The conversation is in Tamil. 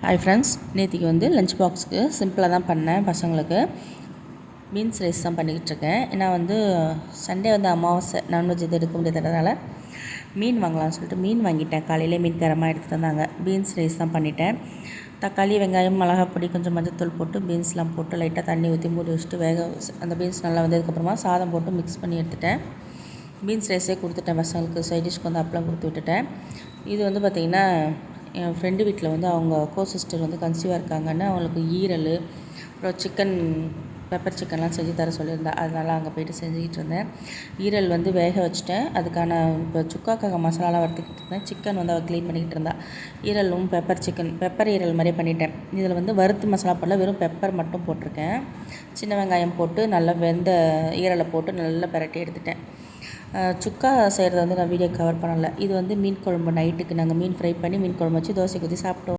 ஹாய் ஃப்ரெண்ட்ஸ், நேற்றுக்கு வந்து லஞ்ச் பாக்ஸுக்கு சிம்பிளாக தான் பண்ணேன். பசங்களுக்கு பீன்ஸ் ரைஸ் தான் பண்ணிக்கிட்டு இருக்கேன். ஏன்னா வந்து சண்டே வந்து அமாவாசை, நான்வெஜ் எதுவும் எடுக்க முடியாததுனால மீன் வாங்கலாம்னு சொல்லிட்டு மீன் வாங்கிட்டேன். காலையிலே மீன்காரமாக எடுத்துகிட்டு வந்தாங்க. பீன்ஸ் ரைஸ் தான் பண்ணிட்டேன். தக்காளி, வெங்காயம், மிளகாப்பொடி, கொஞ்சம் மஞ்சத்தூள் போட்டு பீன்ஸ்லாம் போட்டு லைட்டாக தண்ணி ஊற்றி மூடி வச்சுட்டு அந்த பீன்ஸ் நல்லா வந்ததுக்கப்புறமா சாதம் போட்டு மிக்ஸ் பண்ணி எடுத்துட்டேன். பீன்ஸ் ரைஸே கொடுத்துட்டேன் பசங்களுக்கு. சைடிஷ்க்கு வந்து அப்பளம் கொடுத்து விட்டுட்டேன். இது வந்து பார்த்திங்கன்னா என் ஃப்ரெண்டு வீட்டில் வந்து அவங்க சிஸ்டர் வந்து கன்சீவாக இருக்காங்கன்னு அவங்களுக்கு ஈரல், அப்புறம் சிக்கன், பெப்பர் சிக்கன்லாம் செஞ்சு தர சொல்லியிருந்தா. அதனால் அங்கே போய்ட்டு செஞ்சுக்கிட்டு இருந்தேன். ஈரல் வந்து வேக வச்சுட்டேன். அதுக்கான இப்போ சுக்காக்காக மசாலாலாம் வறுத்துக்கிட்டு இருந்தேன். சிக்கன் வந்து அவள் க்ளீன் பண்ணிக்கிட்டு இருந்தா. ஈரலும் பெப்பர் ஈரல் மாதிரியே பண்ணிட்டேன். இதில் வந்து வறுத்து மசாலா போடல, வெறும் பெப்பர் மட்டும் போட்டிருக்கேன். சின்ன வெங்காயம் போட்டு நல்லா வெந்த ஈரலை போட்டு நல்லா பிரட்டி எடுத்துட்டேன். சுக்கா செய்கிறத வந்து நான் வீடியோ கவர் பண்ணலை. இது வந்து மீன் குழம்பு. நைட்டுக்கு நாங்கள் மீன் ஃப்ரை பண்ணி மீன் குழம்பு வச்சு தோசை ஊற்றி சாப்பிட்டோம்.